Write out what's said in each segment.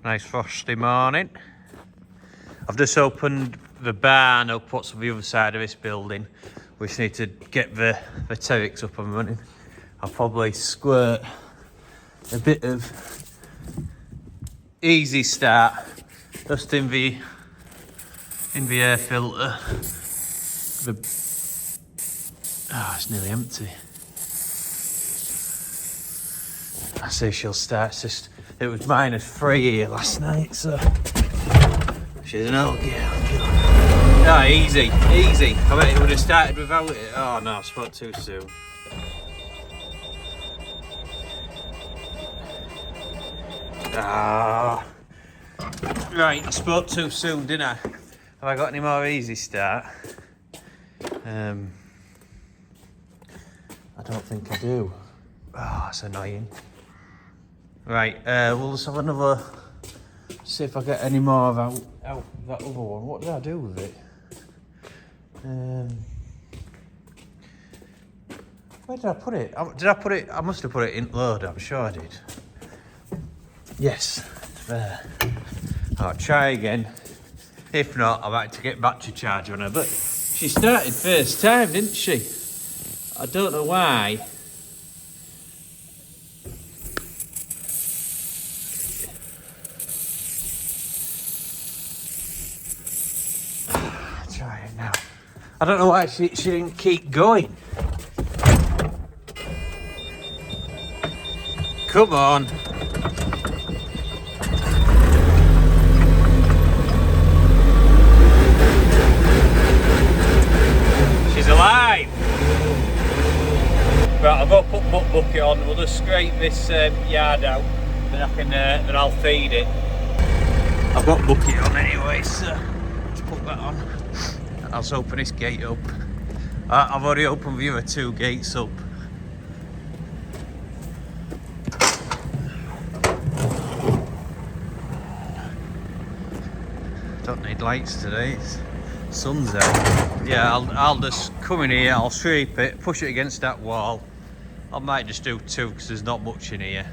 Nice frosty morning. I've just opened the barn up what's on the other side of this building. We just need to get the Terex up and running. I'll probably squirt a bit of easy start just in the air filter. It's nearly empty. I say she'll start. It was -3 here last night, so she's an old girl. No, easy. I bet it would have started without it. Oh no, I spoke too soon. Right, I spoke too soon, didn't I? Have I got any more easy start? I don't think I do. Oh, that's annoying. Right, we'll just have another. See if I get any more out that other one. What did I do with it? Where did I put it? Did I put it? I must have put it in load. I'm sure I did. Yes, there. I'll try again. If not, I'll have to get battery charge on her. But she started first time, didn't she? I don't know why. Try it now. I don't know why she didn't keep going. Come on. She's alive. Right, I've got to put muck bucket on. We'll just scrape this yard out, then I'll feed it. I've got bucket on anyway, so let's put that on. I'll just open this gate up. I've already opened the other 2 gates up. Don't need lights today. Sun's out. Yeah, I'll just come in here, I'll sweep it, push it against that wall. I might just do 2 because there's not much in here.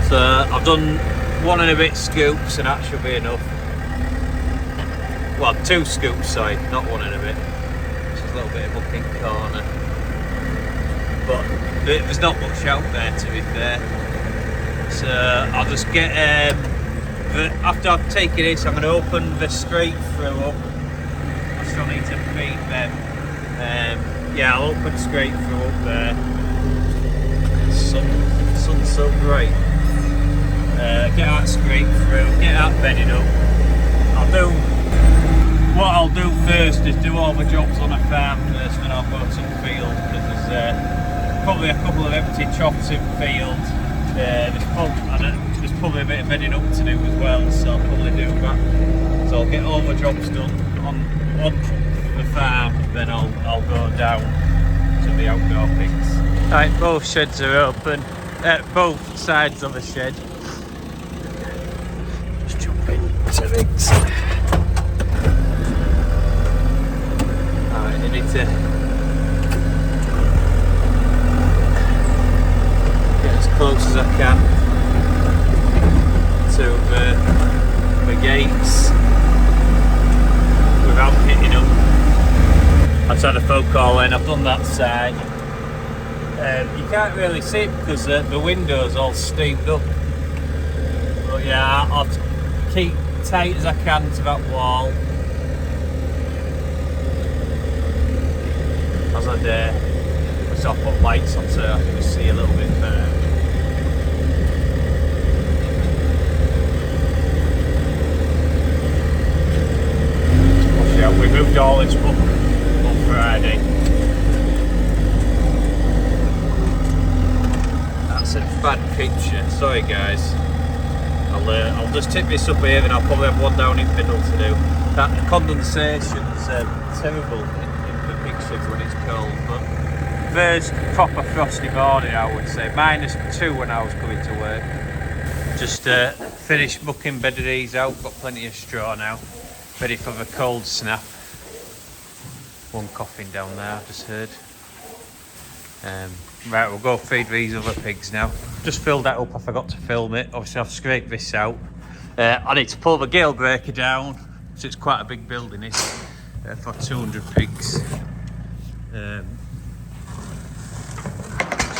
So I've done 1 and a bit scoops and that should be enough. Well, 2 scoops, sorry, not 1 and a bit. Just a little bit of mucking corner. But there's not much out there, to be fair. So I'll just get after I've taken this, I'm going to open the straight through up. I still need to feed them. Yeah, I'll open straight through up there. Sun's so bright. Get that straight through, get that bedded up. What I'll do first is do all the jobs on a farm first, then I'll go to the field, because there's probably a couple of empty troughs in the field. There's probably a bit of bedding up to do as well, so I'll probably do that. So I'll get all the jobs done on the farm, then I'll go down to the outdoor pigs. Right, both sheds are open. Both sides of the shed. Just jump in to Riggs. Alright, I need to get as close as I can to the gates without hitting them. I've had a phone call in, I've done that side. You can't really see it because the window's all steamed up. But yeah, I'll keep tight as I can to that wall. As I dare. So I'll put lights on so I can just see a little bit better. We moved all this up on Friday. That's a bad picture. Sorry guys. I'll just tip this up here, and I'll probably have 1 down in the middle to do. That condensation's terrible in the pictures when it's cold, but first proper frosty morning, I would say. -2 when I was coming to work. Just finished mucking bed of these out. Got plenty of straw now. Ready for the cold snap. 1 coughing down there, I just heard. Right, we'll go feed these other pigs now. just filled that up. I forgot to film it. Obviously I've scraped this out. I need to pull the gale breaker down, so it's quite a big building, it's for 200 pigs. It's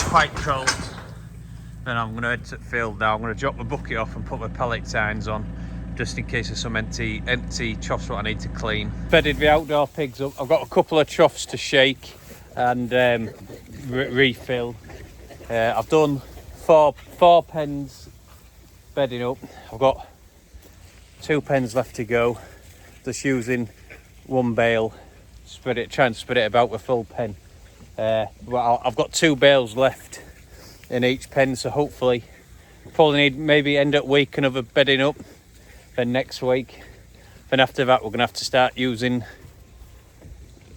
quite cold. Then I'm going to head to the field now. I'm going to drop the bucket off and put my pellet tines on, just in case there's some empty troughs that I need to clean. Bedded the outdoor pigs up. I've got a couple of troughs to shake and refill. I've done four pens bedding up. I've got 2 pens left to go. Just using one bale, trying to spread it about the full pen. Well, I've got 2 bales left in each pen, so hopefully probably need maybe end up week another bedding up. Then next week, then after that we're gonna have to start using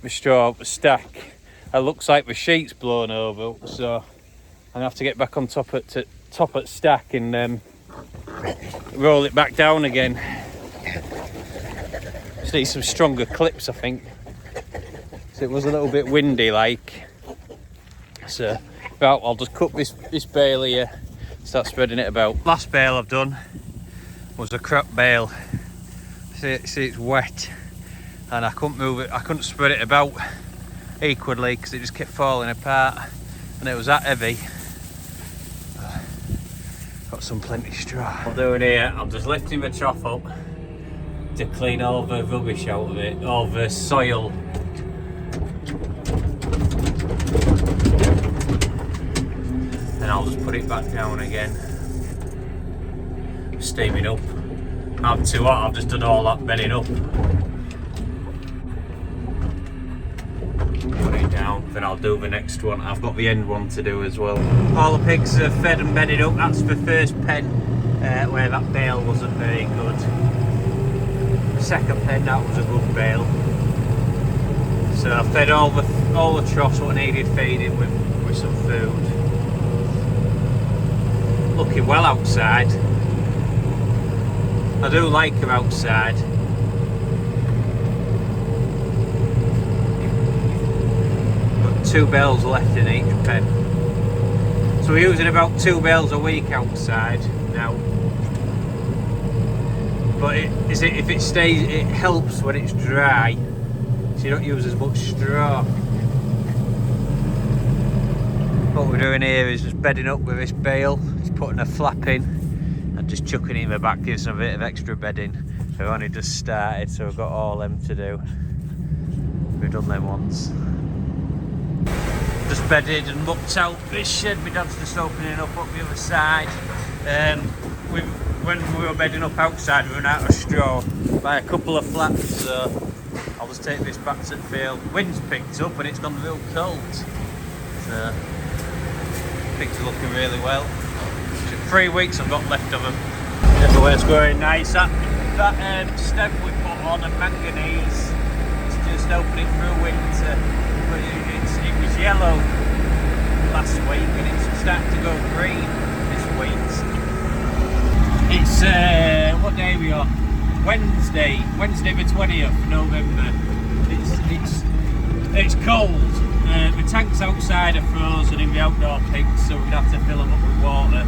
the straw stack. It looks like the sheet's blown over, so I'm gonna have to get back on top at stack and roll it back down again. Just need some stronger clips, I think. So it was a little bit windy like. So well, I'll just cut this bale here, start spreading it about. Last bale I've done was a crap bale. See it's wet and I couldn't move it, I couldn't spread it about equally because it just kept falling apart and it was that heavy. Got some plenty straw. What I'm doing here, I'm just lifting the trough up to clean all the rubbish out of it, all the soil. And I'll just put it back down again. Steaming up. I'm too hot, I've just done all that bedding up. Put it down, then I'll do the next one. I've got the end one to do as well. All the pigs are fed and bedded up. That's the first pen where that bale wasn't very good. The second pen, that was a good bale. So I fed all the troughs what I needed feeding with some food. Looking well outside. I do like them outside. Got 2 bales left in each pen. So we're using about 2 bales a week outside now. But if it stays, it helps when it's dry, so you don't use as much straw. What we're doing here is just bedding up with this bale, just putting a flap in and just chucking it in the back, gives them a bit of extra bedding. So we've only just started, so we've got all them to do. We've done them once. Just bedded and mucked out this shed. My dad's just opening up the other side. When we were bedding up outside, we ran out of straw by a couple of flaps, so I'll just take this back to the field. Wind's picked up and it's gone real cold. So pigs are looking really well. So 3 weeks I've got left of them. Everywhere's growing nice. That stem we put on a manganese to just open it through winter. But it was yellow last week and it's starting to go green this week. It's what day are we on? Wednesday the 20th of November. It's cold. The tanks outside are frozen in the outdoor pigs, so we're gonna have to fill them up with water.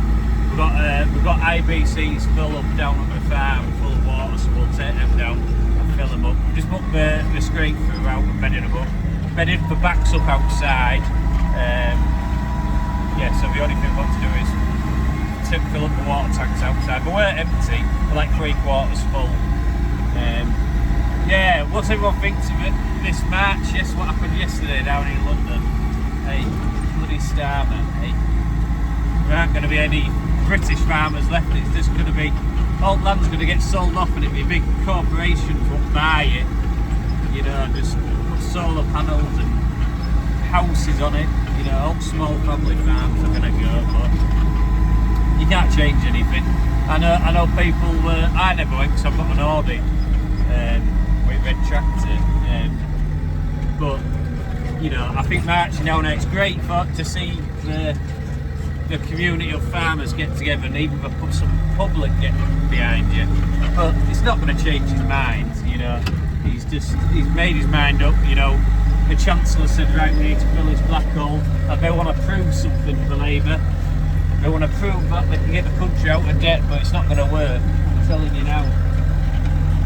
We've got IBCs full up down at the farm, full of water, so we'll take them down and fill them up. We've just put the scrape through out and bedded them up. Bedded the backs up outside. Yeah, so the only thing we've got to do is fill up the water tanks outside, but we're empty, we're like 3/4 full. Yeah, what's everyone thinks of it this March? Yes, what happened yesterday down in London? Hey, bloody starman, hey. There aren't going to be any British farmers left, it's just going to be, all land's going to get sold off and it'll be big corporations will buy it, you know, just put solar panels and houses on it, you know, all small family farms are going to go, but you can't change anything. I know people, I never went because I've got an Audi with red tractor, but you know, I think marching down there, it's great to see the community of farmers get together and even put some public get behind you, but it's not going to change his mind, you know. He's made his mind up, you know. The Chancellor said, right, we need to fill this black hole and they want to prove something for Labour. They want to prove that they can get the country out of debt, but it's not going to work. I'm telling you now.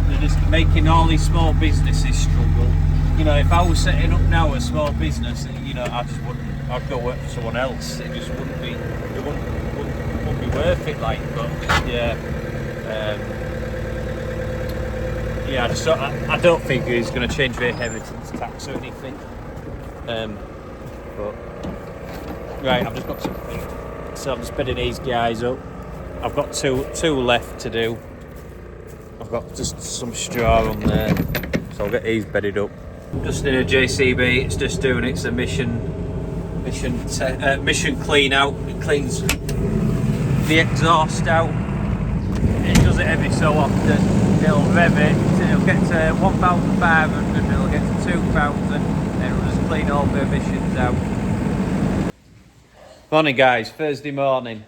They're just making all these small businesses struggle. You know, if I was setting up now a small business, you know, I'd go work for someone else. It just wouldn't be, it wouldn't be worth it. Like, but yeah, yeah. I don't think he's going to change their inheritance tax or anything. But right, I've just got something. So I'm just bedding these guys up. I've got two left to do. I've got just some straw on there, so I'll get these bedded up. Just in a JCB, it's just doing its mission clean out. It cleans the exhaust out. It does it every so often. It'll rev it, it'll get to 1,500, it'll get to 2,000, and it'll just clean all the emissions out. Morning guys, Thursday morning.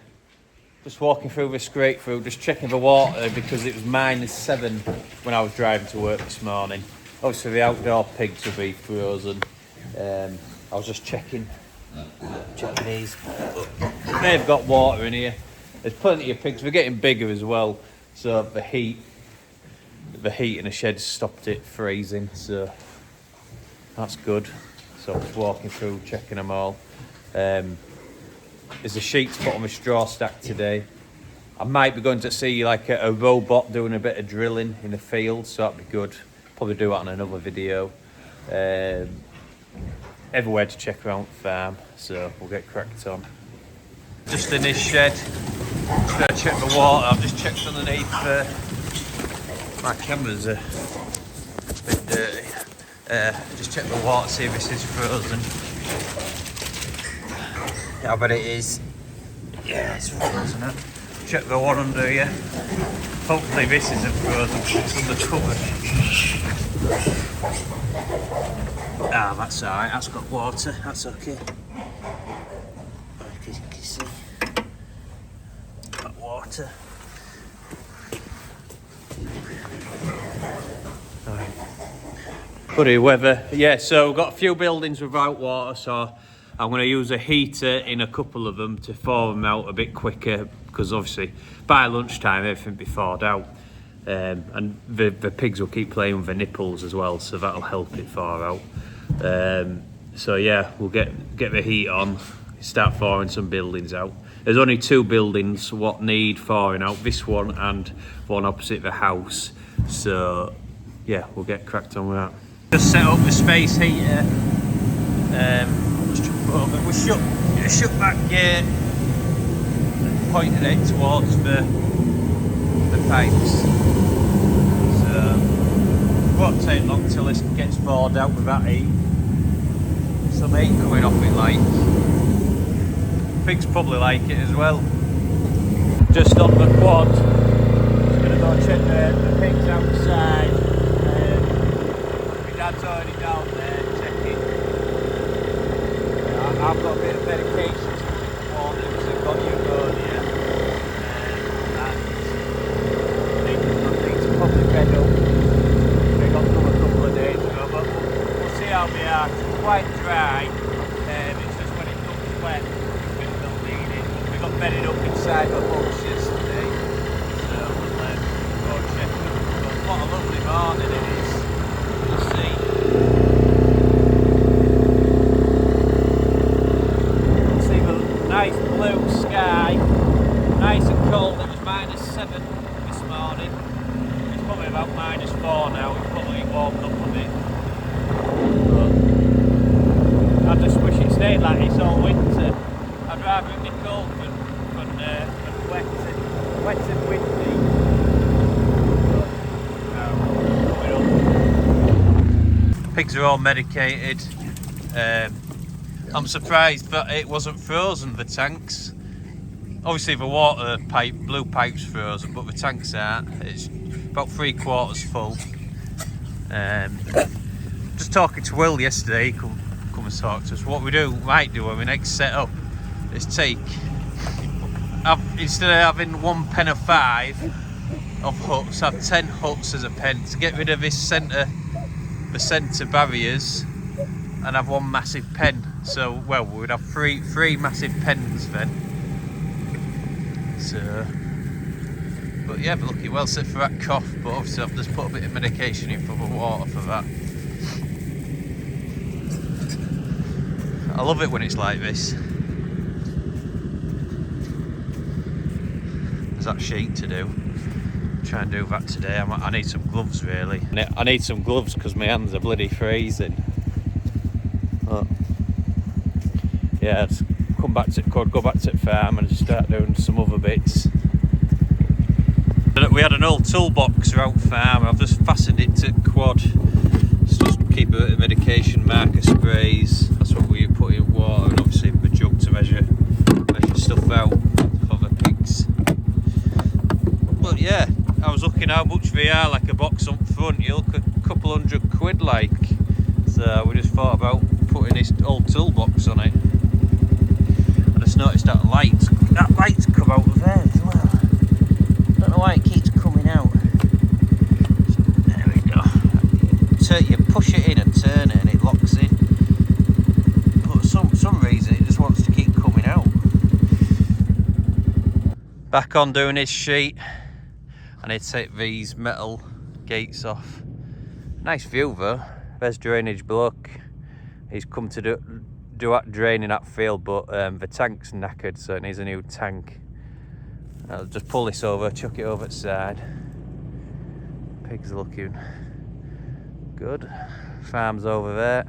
Just walking through this grapefruit, just checking the water because it was -7 when I was driving to work this morning. Obviously the outdoor pigs will be frozen. I was just checking these. They've got water in here. There's plenty of pigs. We're getting bigger as well, so the heat in the shed stopped it freezing, so that's good. So I'm just walking through, checking them all. There's a sheets put on my straw stack today. I might be going to see like a robot doing a bit of drilling in the field, so that'd be good. Probably do that on another video. Everywhere to check around the farm, so we'll get cracked on. Just in this shed, just gonna check the water. I've just checked underneath. My camera's a bit dirty. Just check the water, see if this is frozen. Yeah, I bet it is. Yeah, it's frozen up. Check the one under here. Hopefully this isn't frozen because it's under cover. Ah, that's alright, that's got water, that's okay. You can see. Got water. Good weather. Yeah, so we've got a few buildings without water, so I'm going to use a heater in a couple of them to thaw them out a bit quicker, because obviously by lunchtime everything will be thawed out, and the pigs will keep playing with the nipples as well, so that'll help it thaw out. So yeah, we'll get the heat on, start thawing some buildings out. There's only 2 buildings what need thawing out, this one and one opposite the house, so yeah, we'll get cracked on with that. Just set up the space heater. We shut that gate and pointed it towards the pipes. So it won't take long till this gets thawed out with that heat. Some heat coming off it like. Pigs probably like it as well. Just on the quad. Just gonna go check the pigs outside. My dad's already down there checking. I've got a bit of medication to drink in the morning because I've got pneumonia, and I need to probably bed up. I got them a couple of days ago, but we'll see how they are. It's quite dry, it's just when it comes wet, we'll need it. We got bedded up inside the house yesterday, so we'll go check them. But what a lovely morning it is, we'll see. Nice blue sky, nice and cold. It was -7 this morning. It's probably about -4 now. It's probably warmed up a bit. But I just wish it stayed like this all winter. I'd rather it be cold than wet and windy. But, pigs are all medicated. I'm surprised that it wasn't frozen, the tanks. Obviously the water pipe, blue pipe's frozen, but the tanks aren't. It's about 3/4 full. Just talking to Will yesterday, he come and talk to us. What we might do when we next set up is instead of having 1 pen of 5 of huts, have 10 huts as a pen to get rid of the centre barriers and have 1 massive pen. So, well, we would have three massive pens then. So, but yeah, but looking well set for that cough. But obviously I've just put a bit of medication in for the water for that. I love it when it's like this. There's that sheet to do. Try and do that today. I need some gloves really. I need some gloves because my hands are bloody freezing. But yeah, I'd go back to the farm and start doing some other bits. We had an old toolbox out farm. I've just fastened it to quad. Just keep a bit of medication, marker sprays. That's what we put in water, and obviously the jug to measure stuff out for the pigs. But yeah, I was looking how much they are, like a box up front. You look a couple £100 like. So we just thought about putting this old toolbox on it. I just noticed that light's come out of there as well. I don't know why it keeps coming out. There we go. You push it in and turn it and it locks in. But for some reason it just wants to keep coming out. Back on doing this sheet. I need to take these metal gates off. Nice view though. There's drainage block. He's come to do that draining that field, but the tank's knackered, so it needs a new tank. I'll just pull this over, chuck it over the side. Pigs are looking good. Farm's over there.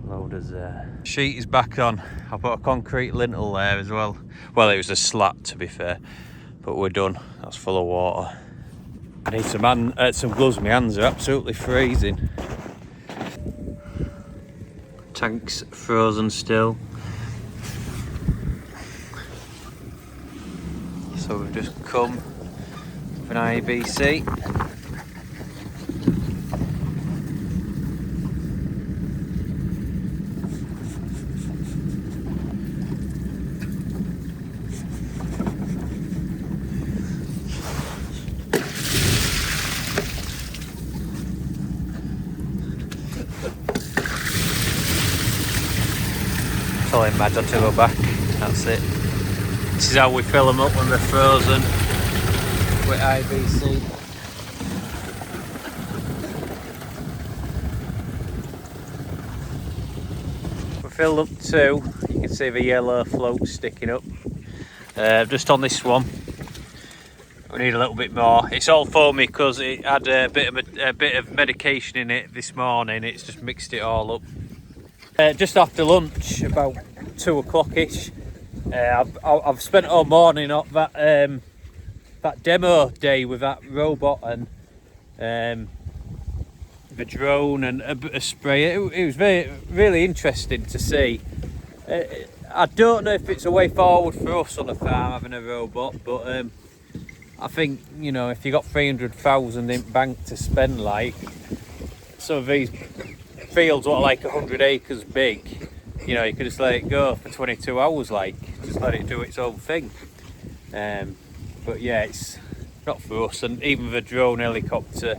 Loaders there. Sheet is back on. I put a concrete lintel there as well. Well, it was a slat to be fair, but we're done. That's full of water. I need some gloves. My hands are absolutely freezing. Tank's frozen still. So we've just come with an IBC. Telling Madge to go back. That's it. This is how we fill them up when they're frozen with IBC. We filled up 2. You can see the yellow float sticking up. Just on this one, we need a little bit more. It's all foamy because it had a bit of medication in it this morning. It's just mixed it all up. Just after lunch, about 2 o'clock-ish, I've spent all morning on that demo day with that robot and the drone and a bit of spray. It was really interesting to see. I don't know if it's a way forward for us on the farm having a robot, but I think, you know, if you got 300,000 in bank to spend, like some of these fields what are like 100 acres big, you know, you could just let it go for 22 hours, like just let it do its own thing. But yeah, it's not for us. And even the drone helicopter,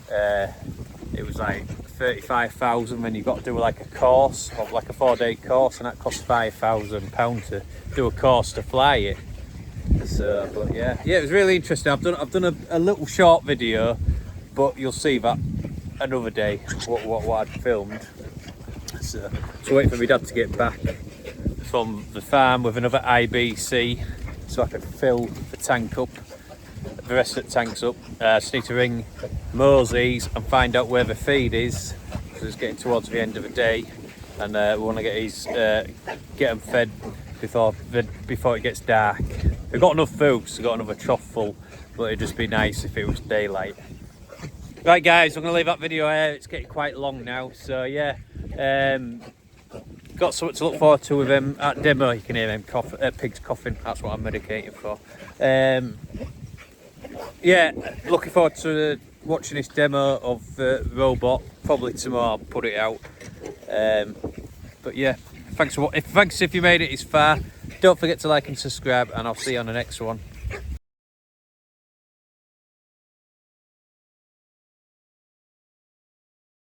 it was like 35,000 when you got to do like a course, or like a 4-day course, and that cost £5,000 to do a course to fly it. So, but yeah, it was really interesting. I've done a little short video, but you'll see that another day what I'd filmed. So wait for my dad to get back from the farm with another IBC so I can fill the tank up, the rest of the tank's up. I just need to ring Mosey's and find out where the feed is, because it's getting towards the end of the day, and we want to get them fed before it gets dark. We've got enough food, so we've got another trough full, but it'd just be nice if it was daylight. Right guys, I'm going to leave that video here. It's getting quite long now, so yeah, got something to look forward to with him at demo. You can hear him pigs coughing. That's what I'm medicating for. Yeah, looking forward to watching this demo of the robot. Probably tomorrow I'll put it out. But yeah, thanks if you made it this far. Don't forget to like and subscribe, and I'll see you on the next one.